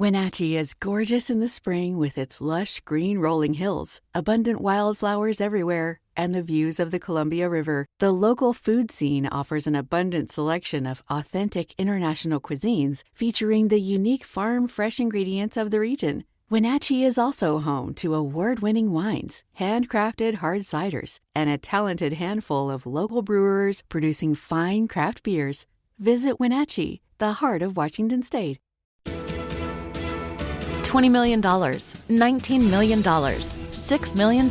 Wenatchee is gorgeous in the spring with its lush green rolling hills, abundant wildflowers everywhere, and the views of the Columbia River. The local food scene offers an abundant selection of authentic international cuisines featuring the unique farm-fresh ingredients of the region. Wenatchee is also home to award-winning wines, handcrafted hard ciders, and a talented handful of local brewers producing fine craft beers. Visit Wenatchee, the heart of Washington State. $20 million, $19 million, $6 million.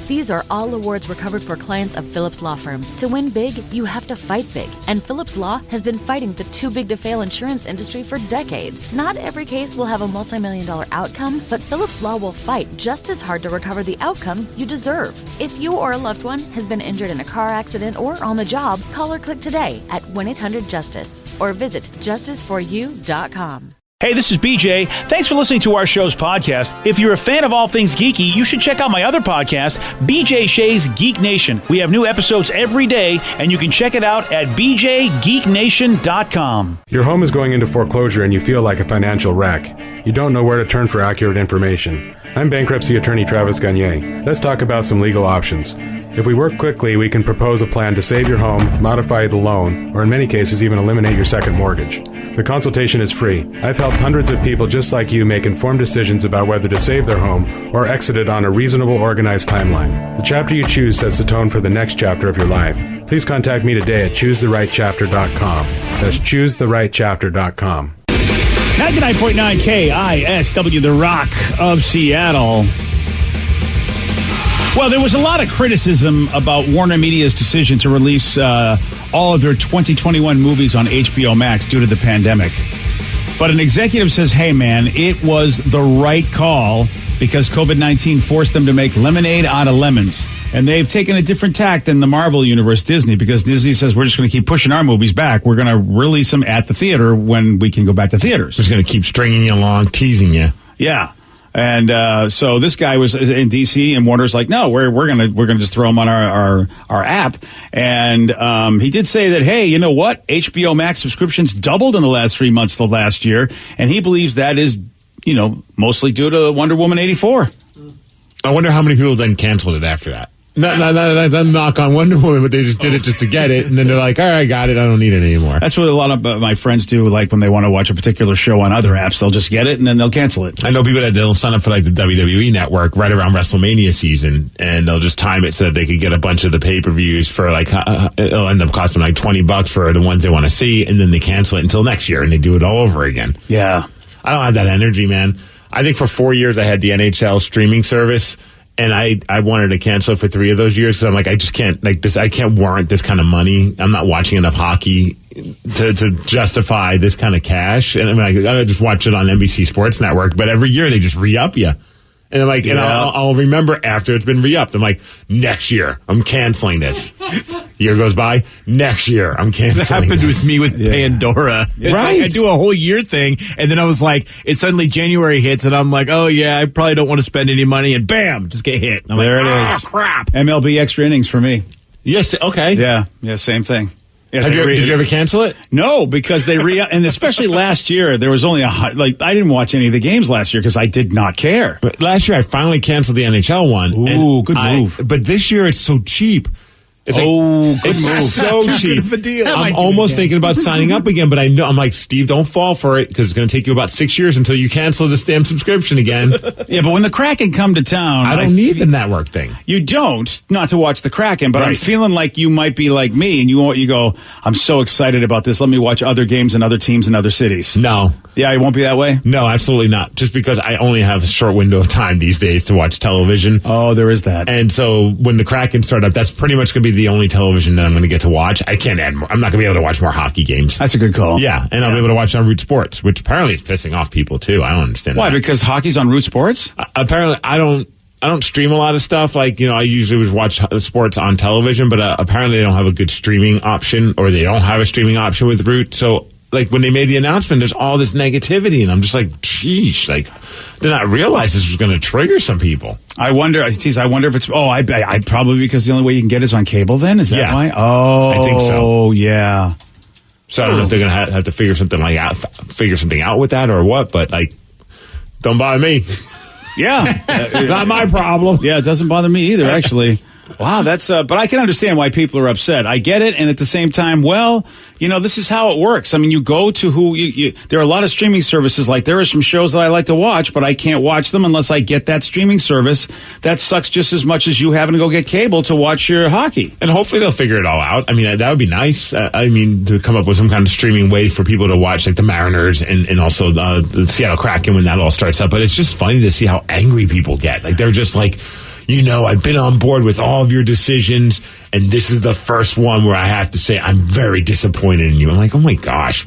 These are all awards recovered for clients of Phillips Law Firm. To win big, you have to fight big. And Phillips Law has been fighting the too-big-to-fail insurance industry for decades. Not every case will have a multi-million-dollar outcome, but Phillips Law will fight just as hard to recover the outcome you deserve. If you or a loved one has been injured in a car accident or on the job, call or click today at 1-800-JUSTICE or visit justiceforyou.com. Hey, this is BJ. Thanks for listening to our show's podcast. If you're a fan of all things geeky, you should check out my other podcast, BJ Shea's Geek Nation. We have new episodes every day, and you can check it out at bjgeeknation.com. Your home is going into foreclosure and you feel like a financial wreck. You don't know where to turn for accurate information. I'm bankruptcy attorney Travis Gagne. Let's talk about some legal options. If we work quickly, we can propose a plan to save your home, modify the loan, or in many cases even eliminate your second mortgage. The consultation is free. I've helped hundreds of people just like you make informed decisions about whether to save their home or exit it on a reasonable, organized timeline. The chapter you choose sets the tone for the next chapter of your life. Please contact me today at choosetherightchapter.com. That's choosetherightchapter.com. 99.9 KISW, the Rock of Seattle. Well, there was a lot of criticism about Warner Media's decision to release all of their 2021 movies on HBO Max due to the pandemic. But an executive says, hey, man, it was the right call because COVID-19 forced them to make lemonade out of lemons. And they've taken a different tack than the Marvel Universe, Disney, because Disney says we're just going to keep pushing our movies back. We're going to release them at the theater when we can go back to theaters. Just going to keep stringing you along, teasing you. Yeah. And so this guy was in D.C. and Warner's like, no, we're gonna just throw them on our app. And he did say that, hey, you know what? HBO Max subscriptions doubled in the last 3 months of last year, and he believes that is, mostly due to Wonder Woman 84. I wonder how many people then canceled it after that. Not knock on Wonder Woman, but they just did it just to get it, and then they're like, all right, got it, I don't need it anymore. That's what a lot of my friends do, like when they want to watch a particular show on other apps, they'll just get it, and then they'll cancel it. I know people that they'll sign up for like the WWE Network right around WrestleMania season, and they'll just time it so that they could get a bunch of the pay-per-views for like, it'll end up costing like $20 for the ones they want to see, and then they cancel it until next year, and they do it all over again. Yeah. I don't have that energy, man. I think for 4 years I had the NHL streaming service, and I wanted to cancel it for 3 of those years because I'm like, I just can't, like this, I can't warrant this kind of money. I'm not watching enough hockey to justify this kind of cash. And I mean, I just watch it on NBC Sports Network, but every year they just re-up you. And I'm like, and I'll remember after it's been re-upped. I'm like, next year, I'm canceling this. Year goes by, next year, I'm canceling That happened with me with Pandora. It's right. Like I do a whole year thing, and then I was like, it suddenly January hits, and I'm like, oh yeah, I probably don't want to spend any money, and bam, just get hit. I'm there like, it is. Crap. MLB extra innings for me. Yes, okay. Yeah, same thing. Yeah, did you ever cancel it? No, because they and especially last year, there was only I didn't watch any of the games last year because I did not care. But last year, I finally canceled the NHL one. Ooh, good move. But this year, it's so cheap. It's good move. So Too cheap. good of a deal. I'm almost thinking about signing up again, but I know I'm like, Steve, don't fall for it because it's going to take you about 6 years until you cancel this damn subscription again. Yeah, but when the Kraken come to town, I don't need the network thing. You don't, not to watch the Kraken, but right. I'm feeling like you might be like me, and you go, I'm so excited about this. Let me watch other games and other teams in other cities. No. Yeah, it won't be that way? No, absolutely not. Just because I only have a short window of time these days to watch television. Oh, there is that. And so when the Kraken start up, that's pretty much going to be the only television that I'm going to get to watch. I can't add more. I'm not going to be able to watch more hockey games. That's a good call. Yeah, and I'll be able to watch on Root Sports, which apparently is pissing off people too. I don't understand why. That. Because hockey's on Root Sports? Apparently, I don't stream a lot of stuff. Like, I usually would watch sports on television, but apparently they don't have a good streaming option, or they don't have a streaming option with Root. So, like, when they made the announcement, there's all this negativity, and I'm just like, geez, like, did not realize this was going to trigger some people. I wonder if it's, I probably because the only way you can get it is on cable then? Is that why? Oh, I think so. Oh, yeah. So I don't know if they're going to have to figure something out with that or what, but like, Don't bother me. Yeah. Not my problem. Yeah, it doesn't bother me either, actually. Wow, that's, but I can understand why people are upset. I get it. And at the same time, well, this is how it works. I mean, you go to there are a lot of streaming services. Like there are some shows that I like to watch, but I can't watch them unless I get that streaming service. That sucks just as much as you having to go get cable to watch your hockey. And hopefully they'll figure it all out. I mean, that would be nice. To come up with some kind of streaming way for people to watch, like the Mariners and also the Seattle Kraken when that all starts up. But it's just funny to see how angry people get. Like they're just like, I've been on board with all of your decisions, and this is the first one where I have to say I'm very disappointed in you. I'm like, oh my gosh,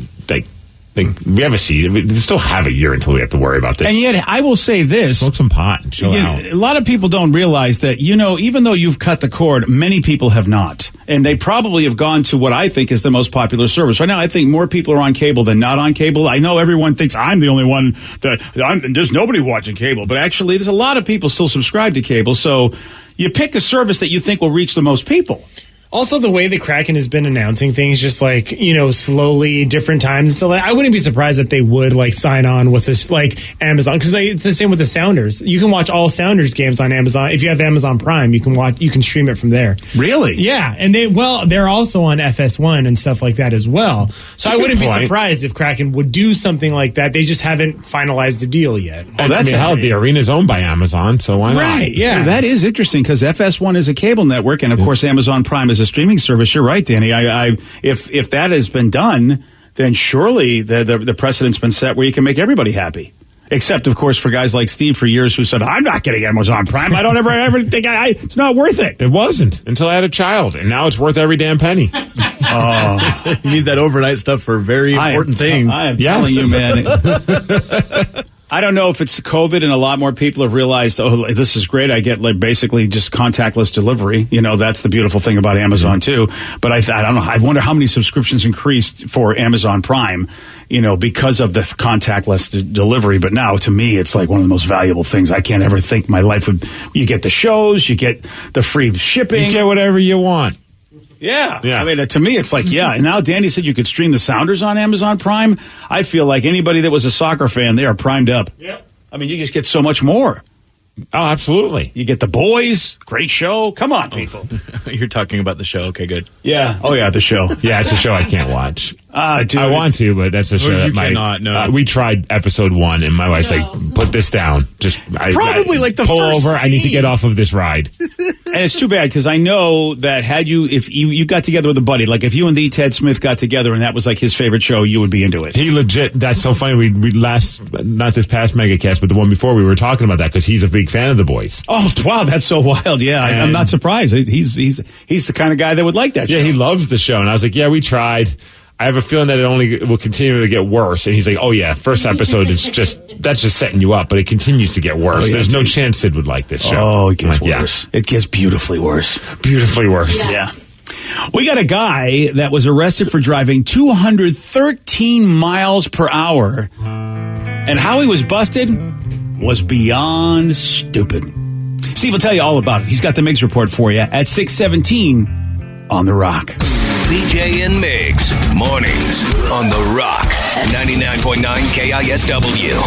we have a season. We still have a year until we have to worry about this. And yet, I will say this. Smoke some pot and chill out. A lot of people don't realize that, even though you've cut the cord, many people have not. And they probably have gone to what I think is the most popular service. Right now, I think more people are on cable than not on cable. I know everyone thinks I'm the only one there's nobody watching cable. But actually, there's a lot of people still subscribe to cable. So you pick a service that you think will reach the most people. Also, the way the Kraken has been announcing things, just like, slowly, different times. So, I wouldn't be surprised that they would, sign on with this, Amazon. Because it's the same with the Sounders. You can watch all Sounders games on Amazon. If you have Amazon Prime, you can stream it from there. Really? Yeah. And they're also on FS1 and stuff like that as well. So I wouldn't be surprised if Kraken would do something like that. They just haven't finalized the deal yet. Oh, the arena's owned by Amazon, so why not? Right, yeah. Well, that is interesting because FS1 is a cable network, and of course Amazon Prime is a streaming service. You're right, Danny. If that has been done, then surely the precedent's been set where you can make everybody happy. Except, of course, for guys like Steve for years who said, I'm not getting Amazon Prime. I don't ever think it's not worth it. It wasn't until I had a child, and now it's worth every damn penny. Oh, you need that overnight stuff for very important things. I am telling you, man. I don't know if it's COVID and a lot more people have realized, oh, this is great. I get basically just contactless delivery. That's the beautiful thing about Amazon too. But I don't know. I wonder how many subscriptions increased for Amazon Prime, because of the contactless delivery. But now to me, it's like one of the most valuable things. I can't ever think my life would, you get the shows, you get the free shipping. You get whatever you want. Yeah. I mean, to me, it's like, yeah. And now Danny said you could stream the Sounders on Amazon Prime. I feel like anybody that was a soccer fan, they are primed up. Yep. I mean, you just get so much more. Oh, absolutely. You get The Boys. Great show. Come on, people. You're talking about the show. Okay, good. Yeah. Oh, yeah, the show. Yeah, it's a show I can't watch. Dude, I want to, but that's a show that cannot. No. We tried episode 1, and my wife's like, put this down. Probably like the pull first over. scene. I need to get off of this ride. And it's too bad because I know that if you got together with a buddy, like if you and Ted Smith got together and that was like his favorite show, you would be into it. He legit, that's so funny. We not this past Megacast, but the one before, we were talking about that because he's a big fan of The Boys. Oh, wow, that's so wild. Yeah, I'm not surprised. He's the kind of guy that would like that show. Yeah, he loves the show. And I was like, yeah, we tried. I have a feeling that it only will continue to get worse. And he's like, oh, yeah, first episode, that's just setting you up, but it continues to get worse. There's no chance Sid would like this show. Oh, it gets worse. Yeah. It gets beautifully worse. Beautifully worse. Yeah. We got a guy that was arrested for driving 213 miles per hour. And how he was busted was beyond stupid. Steve will tell you all about it. He's got the Miggs report for you at 6:17 on The Rock. BJ and Miggs, mornings on The Rock, 99.9 KISW.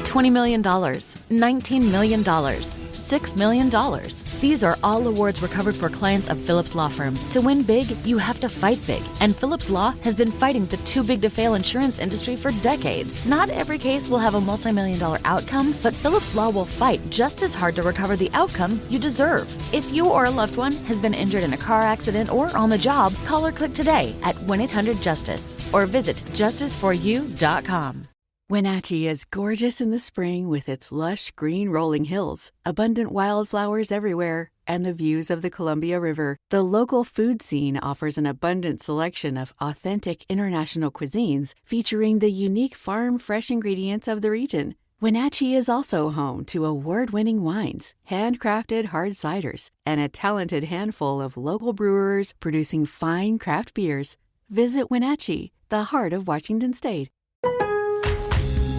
$20 million, $19 million, $6 million. These are all awards recovered for clients of Phillips Law Firm. To win big, you have to fight big. And Phillips Law has been fighting the too-big-to-fail insurance industry for decades. Not every case will have a multi-million-dollar outcome, but Phillips Law will fight just as hard to recover the outcome you deserve. If you or a loved one has been injured in a car accident or on the job, call or click today at 1-800-JUSTICE or visit justiceforyou.com. Wenatchee is gorgeous in the spring with its lush green rolling hills, abundant wildflowers everywhere, and the views of the Columbia River. The local food scene offers an abundant selection of authentic international cuisines featuring the unique farm-fresh ingredients of the region. Wenatchee is also home to award-winning wines, handcrafted hard ciders, and a talented handful of local brewers producing fine craft beers. Visit Wenatchee, the heart of Washington State.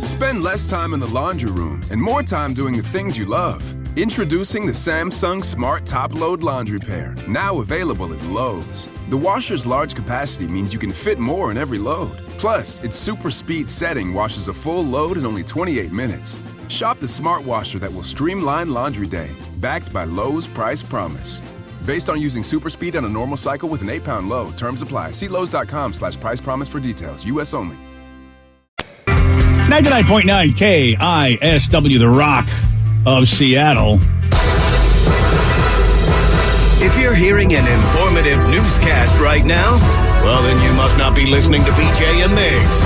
Spend less time in the laundry room and more time doing the things you love. Introducing the Samsung Smart Top Load Laundry Pair, now available at Lowe's. The washer's large capacity means you can fit more in every load. Plus, its super speed setting washes a full load in only 28 minutes. Shop the smart washer that will streamline laundry day, backed by Lowe's Price Promise. Based on using super speed on a normal cycle with an 8-pound load, terms apply. See Lowe's.com/price promise for details. U.S. only. 99.9 KISW, the Rock of Seattle. If you're hearing an informative newscast right now, well, then you must not be listening to BJ and Migs.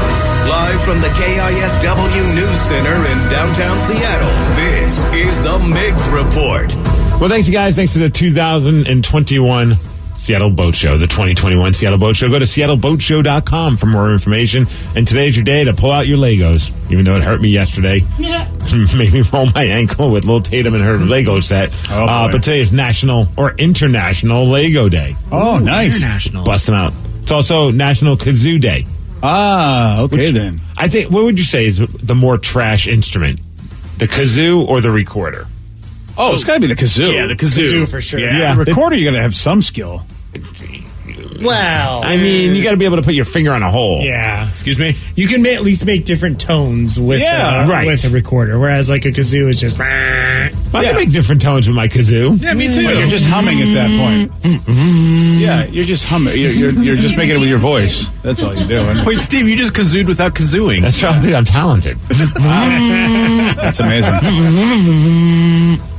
Live from the KISW News Center in downtown Seattle, this is the Migs Report. Well, thanks, you guys. Thanks to the 2021 Seattle Boat Show, the 2021 Seattle Boat Show. Go to seattleboatshow.com for more information. And today's your day to pull out your Legos, even though it hurt me yesterday. Yeah. Made me roll my ankle with Lil Tatum and her Lego set. But today is National or International Lego Day. Oh, nice. International. Bust them out. It's also National Kazoo Day. Ah, okay then. I think, what would you say is the more trash instrument? The kazoo or the recorder? Oh, it's got to be the kazoo. Yeah, the kazoo. Kazoo for sure. Yeah, the recorder, you got to have some skill. Well, I mean, you got to be able to put your finger on a hole. yeah. Excuse me? You can at least make different tones with right. with a recorder, whereas like a kazoo is just. I can make different tones with my kazoo. Yeah, me too. Like you're just humming at that point. Yeah, you're just humming. You're just making it with your voice. That's all you're doing. Wait, Steve, you just kazooed without kazooing. That's right, dude. I'm talented. That's amazing.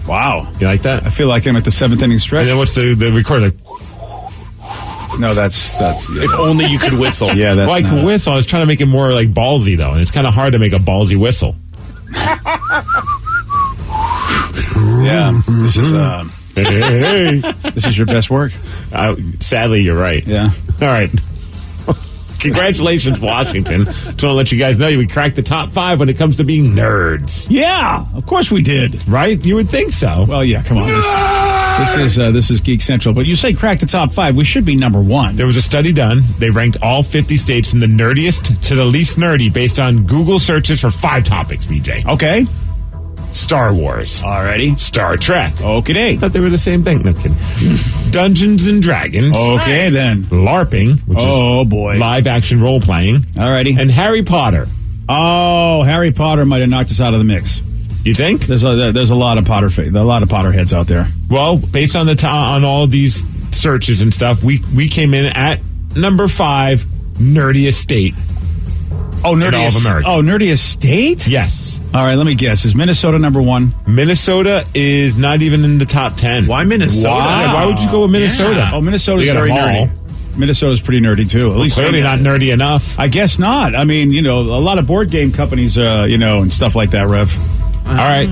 Wow. You like that? I feel like I'm at the 7th inning stretch. And then what's the recorder? No, that's. If only you could whistle. Yeah, that's. Well, I can whistle. I was trying to make it more like ballsy, though, and it's kind of hard to make a ballsy whistle. Yeah. This is. Hey. This is your best work. Sadly, you're right. Yeah. All right. Congratulations, Washington. Just want to let you guys know we cracked the top 5 when it comes to being nerds. Yeah, of course we did. Right? You would think so. Well, yeah. Come on. This is Geek Central. But you say crack the top 5. We should be number 1. There was a study done. They ranked all 50 states from the nerdiest to the least nerdy based on Google searches for 5 topics, BJ. Okay. Star Wars. Alrighty. Star Trek. Okay. I thought they were the same thing. No kidding. Dungeons and Dragons. Okay, then. LARPing, which is boy. live action role playing. Alrighty. And Harry Potter. Oh, Harry Potter might have knocked us out of the mix. You think? There's a lot of Potterheads out there. Well, based on on all these searches and stuff, we came in at number 5, nerdiest state. Oh, nerdiest. In all of America. Oh, nerdiest state? Yes. All right, let me guess. Is Minnesota number 1? Minnesota is not even in the top 10. Why Minnesota? Wow. Why would you go with Minnesota? Yeah. Oh, Minnesota's They got a very mall. nerdy. Minnesota's pretty nerdy too. At least Clearly not nerdy enough. I guess not. I mean, a lot of board game companies, and stuff like that, Rev. All right.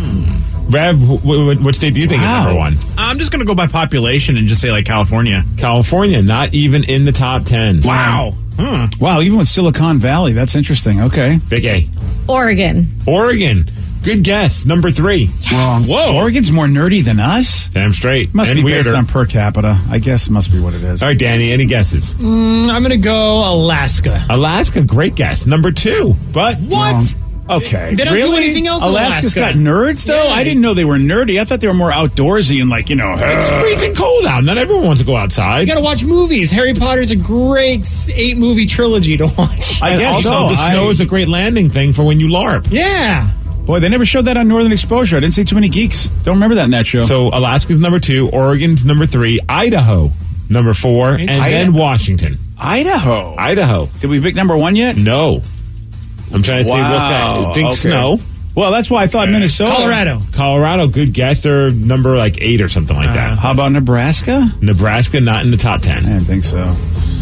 Rev, what state do you think is number 1? I'm just going to go by population and just say like California. California, not even in the top 10. Wow. Wow, even with Silicon Valley, that's interesting. Okay. Big A. Oregon. Good guess. Number 3. Wrong. Whoa. Oregon's more nerdy than us? Damn straight. Must and be weirder. based on per capita. I guess it must be what it is. All right, Danny, any guesses? I'm going to go Alaska. Alaska, great guess. Number 2. But What? Wrong. Okay. They don't do anything else in Alaska's Alaska. got nerds, though? Yeah. I didn't know they were nerdy. I thought they were more outdoorsy and it's freezing cold out. Not everyone wants to go outside. You got to watch movies. Harry Potter's a great 8-movie trilogy to watch. I guess also, so. the snow is a great landing thing for when you LARP. Yeah. Boy, they never showed that on Northern Exposure. I didn't see too many geeks. Don't remember that in that show. So Alaska's number 2, Oregon's number 3, Idaho number 4, and then Washington. Idaho. Did we pick number 1 yet? No. I'm trying to think what that. Think Okay. snow. Well, that's why I thought Minnesota. Colorado, good guess. They're number 8 or something like that. How about Nebraska? Nebraska, not in the top 10. I didn't think so.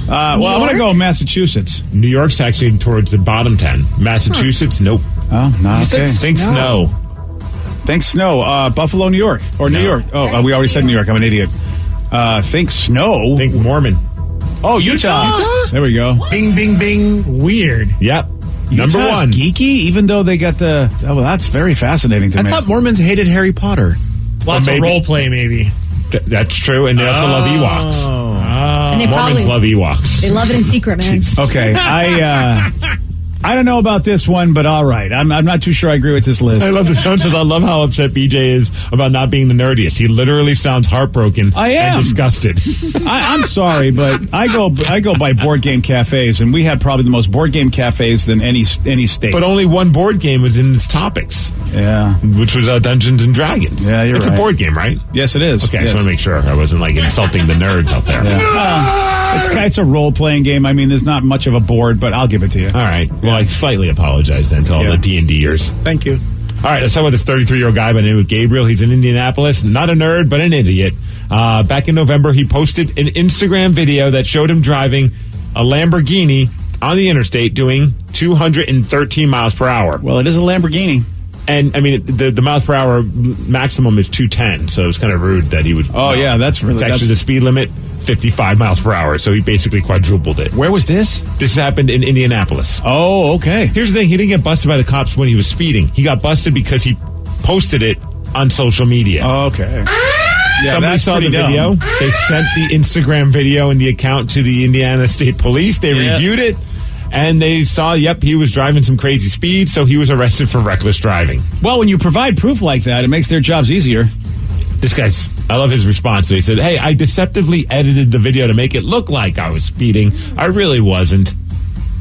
Well, I'm going to go Massachusetts. New York's actually towards the bottom 10. Massachusetts, nope. Oh, not okay. Think snow. Think snow. Buffalo, New York. Or New York. Oh, we already said New York. I'm an idiot. Think snow. Think Mormon. Oh, Utah. There we go. Bing, bing, bing. Weird. Yep. Number Utah's 1. geeky, even though they got the... Oh, well, that's very fascinating to I me. thought Mormons hated Harry Potter. Lots of role play, maybe. That's true, and they also love Ewoks. And they Mormons probably love Ewoks. they love it in secret, man. Okay, I don't know about this one, but all right. I'm not too sure I agree with this list. I love the sounds. I love how upset BJ is about not being the nerdiest. He literally sounds heartbroken. I am and disgusted. I'm sorry, but I go by board game cafes, and we have probably the most board game cafes than any state. But only one board game was in its topics. Yeah, which was Dungeons and Dragons. Yeah, you're right. It's a board game, right? Yes, it is. Okay, yes. I just want to make sure I wasn't like insulting the nerds out there. Yeah. It's a role-playing game. I mean, there's not much of a board, but I'll give it to you. All right. Well, I slightly apologize then to all the D&Ders. Thank you. All right, let's talk about this 33-year-old guy by the name of Gabriel. He's in Indianapolis. Not a nerd, but an idiot. Back in November, he posted an Instagram video that showed him driving a Lamborghini on the interstate doing 213 miles per hour. Well, it is a Lamborghini. And, I mean, the miles per hour maximum is 210, so it's kind of rude that he would... Oh, yeah, that's really... It's actually the speed limit, 55 miles per hour, so he basically quadrupled it. Where was this? This happened in Indianapolis. Oh, okay. Here's the thing. He didn't get busted by the cops when he was speeding. He got busted because he posted it on social media. Oh, okay. Yeah, somebody saw the video. Dumb. They sent the Instagram video and the account to the Indiana State Police. They reviewed it. And they saw, he was driving some crazy speed, so he was arrested for reckless driving. Well, when you provide proof like that, it makes their jobs easier. This I love his response. So he said, hey, I deceptively edited the video to make it look like I was speeding. I really wasn't.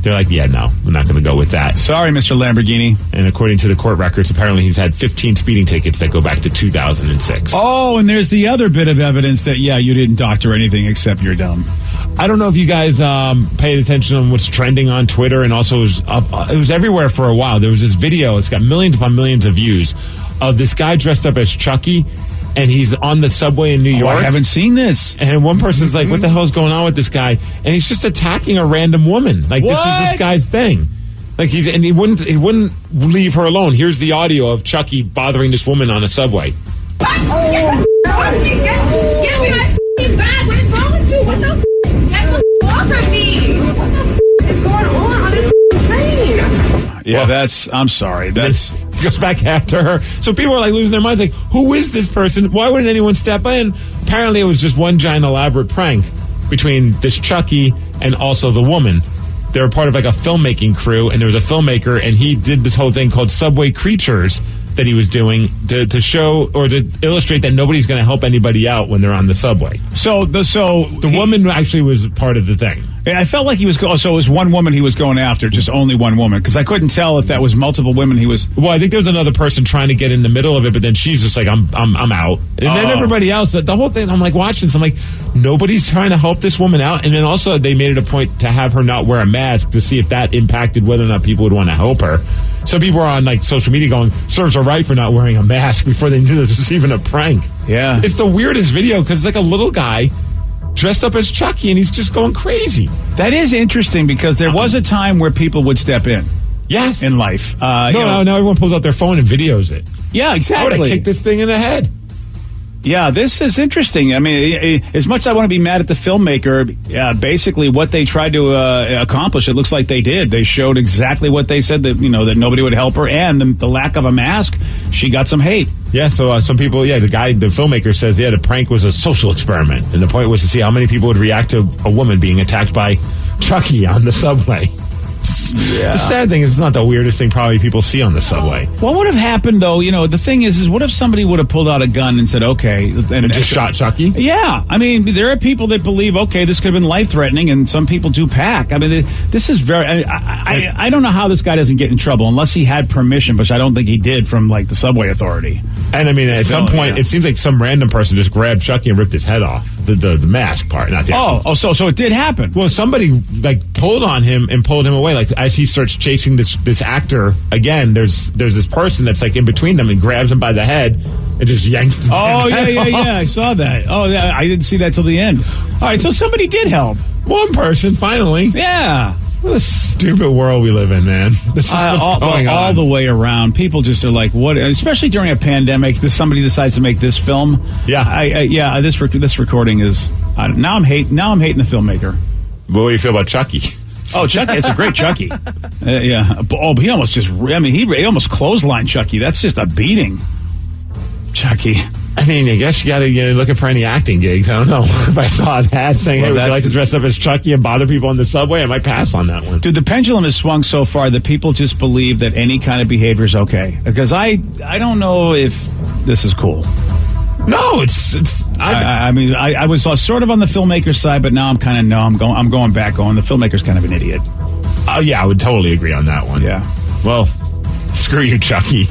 They're like, yeah, no, we're not going to go with that. Sorry, Mr. Lamborghini. And according to the court records, apparently he's had 15 speeding tickets that go back to 2006. Oh, and there's the other bit of evidence that, you didn't doctor anything except you're dumb. I don't know if you guys paid attention on what's trending on Twitter, and also it was everywhere for a while. There was this video, it's got millions upon millions of views, of this guy dressed up as Chucky, and he's on the subway in New York. I haven't seen this. And one person's like, what the hell's going on with this guy? And he's just attacking a random woman. Like, this is this guy's thing. Like, he wouldn't leave her alone. Here's the audio of Chucky bothering this woman on a subway. Oh, give me my bag. What is wrong with you? What the get off of me? What the is going on this train? Yeah, I'm sorry. He goes back after her. So people are like losing their minds. Like, who is this person? Why wouldn't anyone step in? Apparently, it was just one giant elaborate prank between this Chucky and also the woman. They were part of like a filmmaking crew, and there was a filmmaker, and he did this whole thing called Subway Creatures that he was doing to show or to illustrate that nobody's going to help anybody out when they're on the subway. So the woman actually was part of the thing. I felt like he was so it was one woman he was going after, just only one woman, because I couldn't tell if that was multiple women he was. Well, I think there was another person trying to get in the middle of it, but then she's just like, I'm out. And then everybody else, the whole thing, I'm like watching this, I'm like, nobody's trying to help this woman out. And then also they made it a point to have her not wear a mask to see if that impacted whether or not people would want to help her. So people were on like social media going, serves her right for not wearing a mask before they knew this was even a prank. Yeah. It's the weirdest video because it's like a little guy dressed up as Chucky, and he's just going crazy. That is interesting because there was a time where people would step in. Yes. In life. Now everyone pulls out their phone and videos it. Yeah, exactly. I would have kicked this thing in the head. Yeah, this is interesting. I mean, as much as I want to be mad at the filmmaker, basically what they tried to accomplish, it looks like they did. They showed exactly what they said, that that nobody would help her, and the lack of a mask, she got some hate. Yeah, so some people, the filmmaker says, the prank was a social experiment, and the point was to see how many people would react to a woman being attacked by Chucky on the subway. Yeah. The sad thing is, it's not the weirdest thing probably people see on the subway. What would have happened, though? The thing is what if somebody would have pulled out a gun and said, okay. And just shot Chucky? Yeah. I mean, there are people that believe, okay, this could have been life-threatening, and some people do pack. I mean, this is very... I don't know how this guy doesn't get in trouble unless he had permission, which I don't think he did from, the subway authority. And, I mean, at some point, it seems like some random person just grabbed Chucky and ripped his head off. The mask part, not the actual... So it did happen. Well, somebody, pulled on him and pulled him away. As he starts chasing this actor, again, there's this person that's, in between them and grabs him by the head and just yanks the head off. I saw that. Oh, yeah, I didn't see that till the end. All right, so somebody did help. One person, finally. Yeah. What a stupid world we live in, man. This is what's going on. All the way around. People just are like, what? Especially during a pandemic, somebody decides to make this film. Yeah. This recording is... now I'm hating the filmmaker. What do you feel about Chucky? Oh, Chucky, it's a great Chucky. Yeah. Oh, but he almost he almost clotheslined Chucky. That's just a beating. Chucky. I mean, I guess you're looking for any acting gigs. I don't know. If I saw an ad saying, hey, would you like to dress up as Chucky and bother people on the subway, I might pass on that one. Dude, the pendulum has swung so far that people just believe that any kind of behavior is okay. Because I don't know if this is cool. No, I mean, I was sort of on the filmmaker side, but now I'm kind of, no, I'm going back on. The filmmaker's kind of an idiot. Oh, yeah, I would totally agree on that one. Yeah. Well, screw you, Chucky.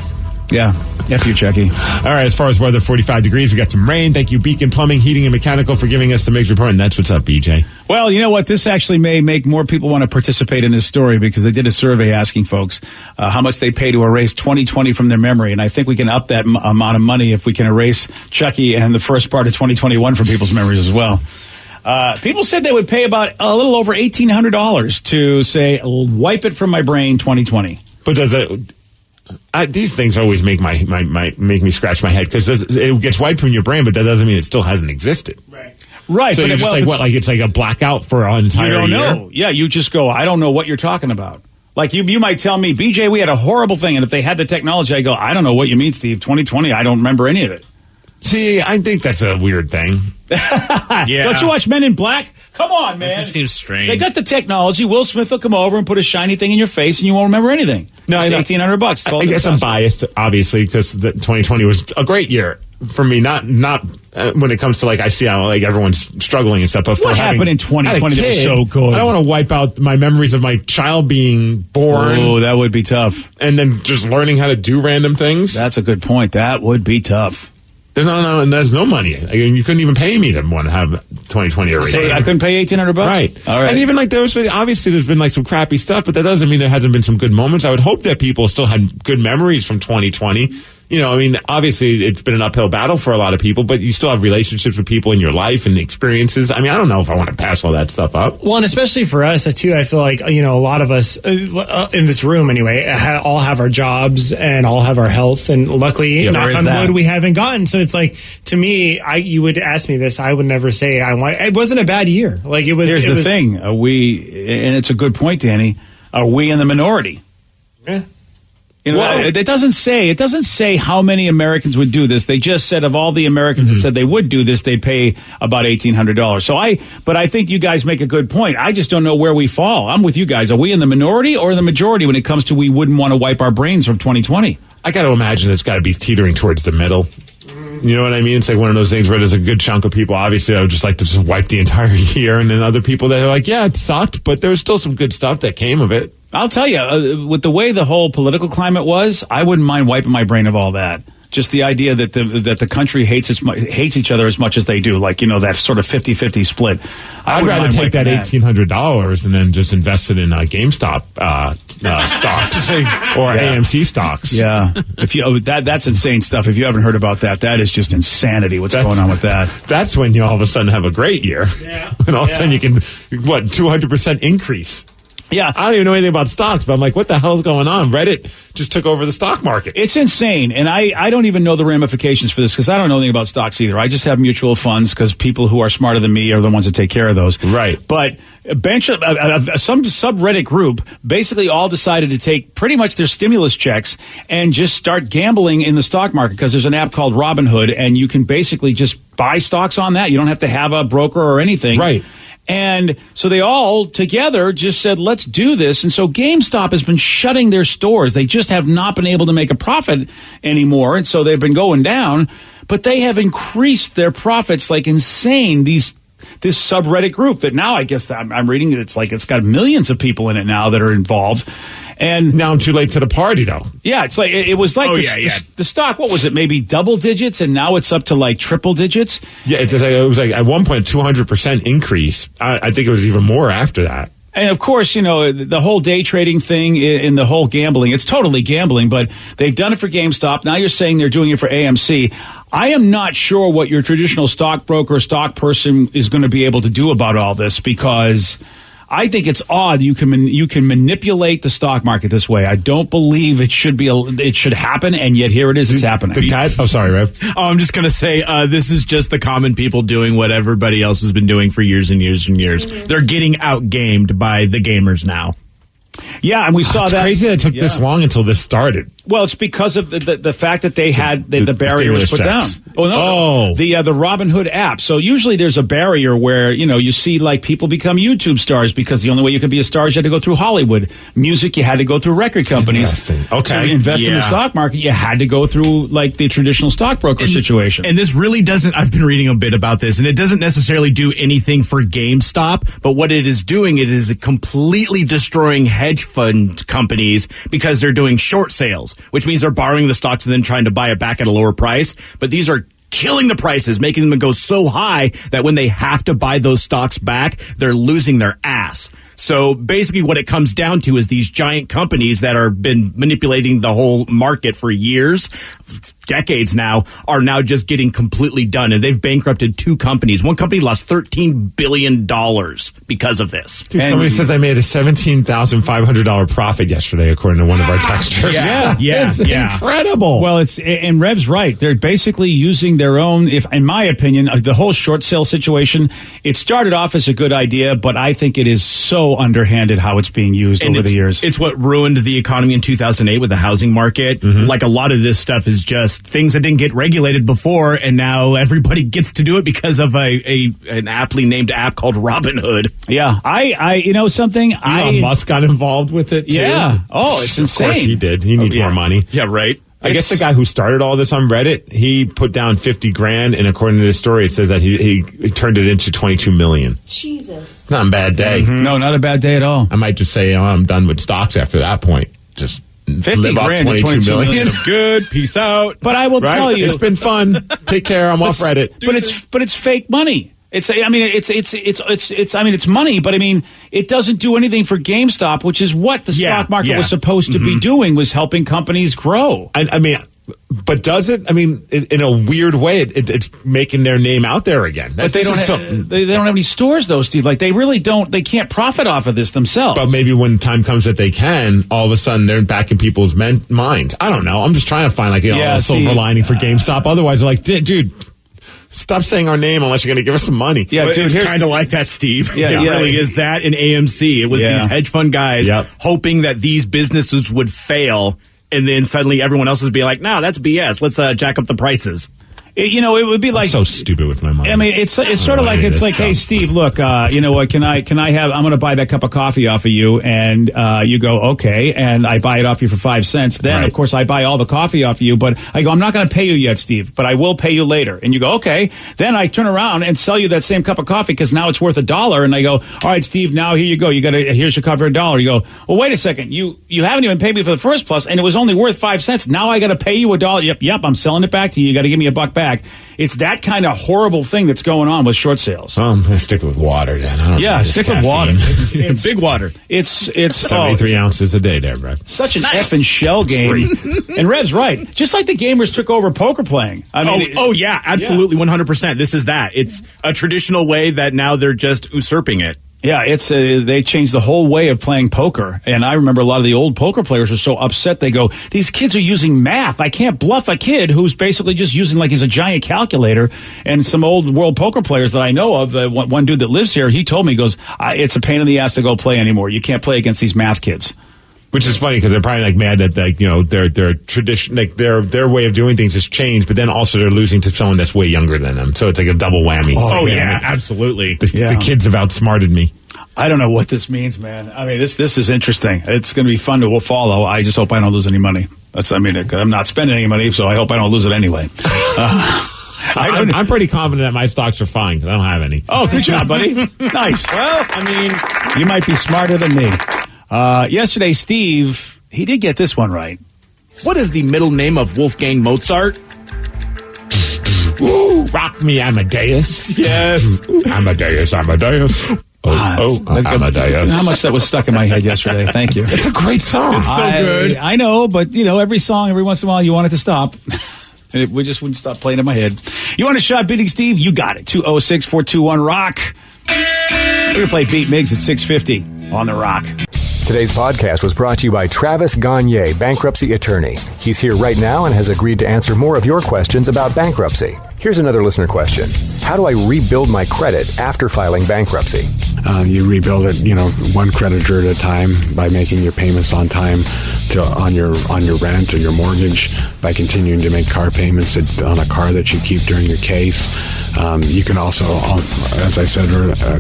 Yeah. F you, Chucky. All right, as far as weather, 45 degrees. We got some rain. Thank you, Beacon Plumbing, Heating, and Mechanical for giving us the Migs Report. And that's what's up, BJ. Well, you know what? This actually may make more people want to participate in this story because they did a survey asking folks how much they pay to erase 2020 from their memory. And I think we can up that amount of money if we can erase Chucky and the first part of 2021 from people's memories as well. People said they would pay about a little over $1,800 to say, wipe it from my brain 2020. But does it... these things always make make me scratch my head because it gets wiped from your brain, but that doesn't mean it still hasn't existed. Right. So but you're just it's like a blackout for an entire year? You don't know. Yeah, you just go, I don't know what you're talking about. Like you might tell me, BJ, we had a horrible thing, and if they had the technology, I go, I don't know what you mean, Steve. 2020, I don't remember any of it. See, I think that's a weird thing. Yeah. Don't you watch Men in Black? Come on, man. It just seems strange. They got the technology. Will Smith will come over and put a shiny thing in your face, and you won't remember anything. No, it's $1,800. I guess I'm biased, obviously, because 2020 was a great year for me. Not when it comes to I see how everyone's struggling and stuff. But what happened in 2020 that was so good? I don't want to wipe out my memories of my child being born. Oh, that would be tough. And then just learning how to do random things. That's a good point. That would be tough. No, and there's no money. You couldn't even pay me to want to have 2020 erased. Say I couldn't pay $1,800? Right. All right. And even there's been some crappy stuff, but that doesn't mean there hasn't been some good moments. I would hope that people still had good memories from 2020. Obviously it's been an uphill battle for a lot of people, but you still have relationships with people in your life and experiences. I mean, I don't know if I want to pass all that stuff up. Well, and especially for us, too, I feel like, a lot of us in this room anyway, all have our jobs and all have our health. And luckily, knock on wood, we haven't gotten. So it's like, to me, you would ask me this, I would never say it wasn't a bad year. Here's the thing. And it's a good point, Danny. Are we in the minority? Yeah. It doesn't say how many Americans would do this. They just said of all the Americans that said they would do this, they'd pay about $1,800. But I think you guys make a good point. I just don't know where we fall. I'm with you guys. Are we in the minority or the majority when it comes to we wouldn't want to wipe our brains from 2020? I got to imagine it's got to be teetering towards the middle. You know what I mean? It's like one of those things where there's a good chunk of people, obviously, I would just like to just wipe the entire year. And then other people that are like, yeah, it sucked, but there was still some good stuff that came of it. I'll tell you, with the way the whole political climate was, I wouldn't mind wiping my brain of all that. Just the idea that the country hates each other as much as they do, that sort of 50-50 split. I'd rather take that $1,800 and then just invest it in GameStop stocks or AMC stocks. Yeah, that's insane stuff. If you haven't heard about that, that is just insanity. What's going on with that? That's when you all of a sudden have a great year. Yeah, and all of a sudden you can 200% increase. Yeah. I don't even know anything about stocks, but I'm like, what the hell's going on? Reddit just took over the stock market. It's insane. And I don't even know the ramifications for this because I don't know anything about stocks either. I just have mutual funds because people who are smarter than me are the ones that take care of those. Right. But some subreddit group basically all decided to take pretty much their stimulus checks and just start gambling in the stock market because there's an app called Robinhood and you can basically just buy stocks on that. You don't have to have a broker or anything. Right. And so they all together just said, let's do this. And so GameStop has been shutting their stores. They just have not been able to make a profit anymore. And so they've been going down, but they have increased their profits like insane. This subreddit group that now I guess I'm reading it's got millions of people in it now that are involved. And now I'm too late to the party, though. Yeah, it's like it was like the stock. What was it? Maybe double digits, and now it's up to like triple digits. Yeah, it was like at one point 200% increase. I think it was even more after that. And of course, the whole day trading thing and the whole gambling, it's totally gambling, but they've done it for GameStop. Now you're saying they're doing it for AMC. I am not sure what your traditional stockbroker or stock person is going to be able to do about all this because I think it's odd you can manipulate the stock market this way. I don't believe it should happen, and yet here it is. It's happening. Sorry, Rev. I'm just going to say this is just the common people doing what everybody else has been doing for years and years and years. They're getting outgamed by the gamers now. Yeah, and we saw it's that. Crazy that it took this long until this started. Well, it's because of the fact that they had the barrier was put stimulus down. checks. No. The Robin Hood app. So usually there's a barrier where you see like people become YouTube stars because the only way you could be a star is you had to go through Hollywood. Music, you had to go through record companies. Okay. To invest in the stock market, you had to go through like the traditional stockbroker situation. And this really doesn't. I've been reading a bit about this, and it doesn't necessarily do anything for GameStop. But what it is doing, it is completely destroying hedge fund companies because they're doing short sales, which means they're borrowing the stocks and then trying to buy it back at a lower price. But these are killing the prices, making them go so high that when they have to buy those stocks back, they're losing their ass. So basically what it comes down to is these giant companies that have been manipulating the whole market for years, decades now, are now just getting completely done. And they've bankrupted 2 companies. One company lost $13 billion because of this. Dude, somebody says I made a $17,500 profit yesterday, according to one of our texters. Yeah. It's incredible. Well, and Rev's right. They're basically using their own, in my opinion, the whole short sale situation, it started off as a good idea, but I think it is so underhanded how it's being used over the years. It's what ruined the economy in 2008 with the housing market. Like a lot of this stuff is just things that didn't get regulated before, and now everybody gets to do it because of an aptly named app called Robinhood. Yeah. I something? Elon Musk got involved with it, too. Yeah. Oh, it's insane. Of course he did. He needs more money. Yeah, right. I guess the guy who started all this on Reddit, he put down $50,000, and according to the story, it says that he turned it into $22 million. Jesus. Not a bad day. No, not a bad day at all. I might just say I'm done with stocks after that point. Just live off $50,000 to $22 million. Good. Peace out. But I will tell you, it's been fun. Take care. I'm off Reddit. But it's fake money. It's money, but I mean, it doesn't do anything for GameStop, which is what the stock market was supposed to be doing, was helping companies grow. I mean, but does it? I mean, in a weird way, it's making their name out there again. But they don't have any stores, though, Steve. Like, they really don't. They can't profit off of this themselves. But maybe when time comes that they can, all of a sudden they're back in people's minds. I don't know. I'm just trying to find a silver lining for GameStop. Otherwise, they're like, dude. Stop saying our name unless you're going to give us some money. Yeah, but dude, it's kind of like that, Steve. Yeah, it really is that in AMC. It was these hedge fund guys hoping that these businesses would fail, and then suddenly everyone else would be like, "No, that's BS. Let's jack up the prices." It would be like so stupid with my money. I mean, it's sort of like hey, Steve, look, you know what? Can I have? I'm going to buy that cup of coffee off of you, and you go okay, and I buy it off you for 5 cents. Then of course I buy all the coffee off of you, but I go, I'm not going to pay you yet, Steve, but I will pay you later. And you go okay. Then I turn around and sell you that same cup of coffee because now it's worth $1, and I go, all right, Steve, now here you go. Here's your cup for $1. You go, well, wait a second, you haven't even paid me for the first plus, and it was only worth 5 cents. Now I got to pay you $1. Yep, I'm selling it back to you. You got to give me $1 back. It's that kind of horrible thing that's going on with short sales. I'm going to stick with water then. I don't stick with water. It's big water. It's 73 ounces a day there, Brad. Such an F and shell game. And Rev's right. Just like the gamers took over poker playing. I mean, yeah, absolutely, 100%. This is that. It's a traditional way that now they're just usurping it. Yeah, it's they changed the whole way of playing poker. And I remember a lot of the old poker players were so upset. They go, these kids are using math. I can't bluff a kid who's basically just using like he's a giant calculator. And some old world poker players that I know of, one dude that lives here, he told me, he goes, it's a pain in the ass to go play anymore. You can't play against these math kids. Which is funny because they're probably like mad that their tradition, like their way of doing things has changed, but then also they're losing to someone that's way younger than them. So it's like a double whammy. Oh yeah, absolutely. The kids have outsmarted me. I don't know what this means, man. I mean, this is interesting. It's going to be fun to follow. I just hope I don't lose any money. I'm not spending any money, so I hope I don't lose it anyway. I'm pretty confident that my stocks are fine because I don't have any. Oh, good job, buddy. Nice. Well, I mean, you might be smarter than me. Yesterday, Steve, he did get this one right. What is the middle name of Wolfgang Mozart? Ooh, rock me, Amadeus. Yes. Amadeus. Amadeus. Amadeus. How much that was stuck in my head yesterday. Thank you. It's a great song. It's so good. I know, but, every song, every once in a while, you want it to stop. And we just wouldn't stop playing in my head. You want a shot beating Steve? You got it. 206-421-ROCK. We're going to play Beat Miggs at 650 on The Rock. Today's podcast was brought to you by Travis Gagne, bankruptcy attorney. He's here right now and has agreed to answer more of your questions about bankruptcy. Here's another listener question. How do I rebuild my credit after filing bankruptcy? You rebuild it, one creditor at a time by making your payments on time on your rent or your mortgage, by continuing to make car payments on a car that you keep during your case. You can also, as I said,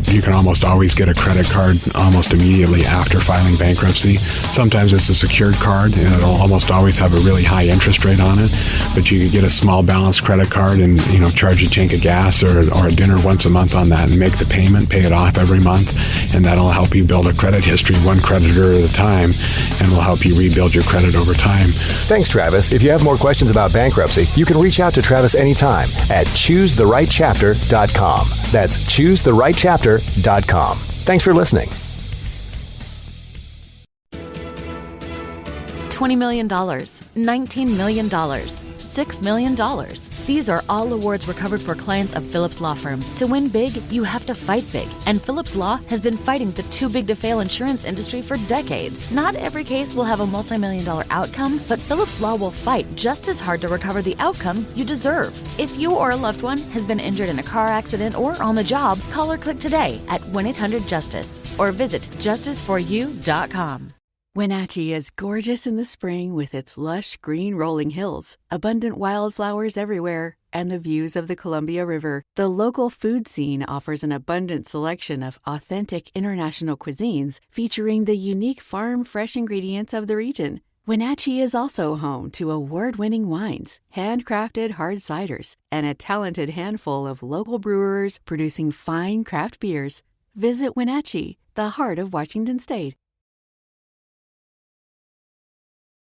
you can almost always get a credit card almost immediately after filing bankruptcy. Sometimes it's a secured card, and it'll almost always have a really high interest rate on it. But you could get a small balance credit card and charge a tank of gas or a dinner once a month on that, and make the payment, pay it off every month, and that'll help you build a credit history one creditor at a time, and will help you rebuild your credit over time. Thanks, Travis. If you have more questions about bankruptcy, you can reach out to Travis anytime at choosetherightchapter.com. That's choosetherightchapter.com. Thanks for listening. $20 million, $19 million, $6 million. These are all awards recovered for clients of Phillips Law Firm. To win big, you have to fight big. And Phillips Law has been fighting the too big to fail insurance industry for decades. Not every case will have a multi-million-dollar outcome, but Phillips Law will fight just as hard to recover the outcome you deserve. If you or a loved one has been injured in a car accident or on the job, call or click today at 1-800-JUSTICE or visit justiceforyou.com. Wenatchee is gorgeous in the spring with its lush green rolling hills, abundant wildflowers everywhere, and the views of the Columbia River. The local food scene offers an abundant selection of authentic international cuisines featuring the unique farm-fresh ingredients of the region. Wenatchee is also home to award-winning wines, handcrafted hard ciders, and a talented handful of local brewers producing fine craft beers. Visit Wenatchee, the heart of Washington State.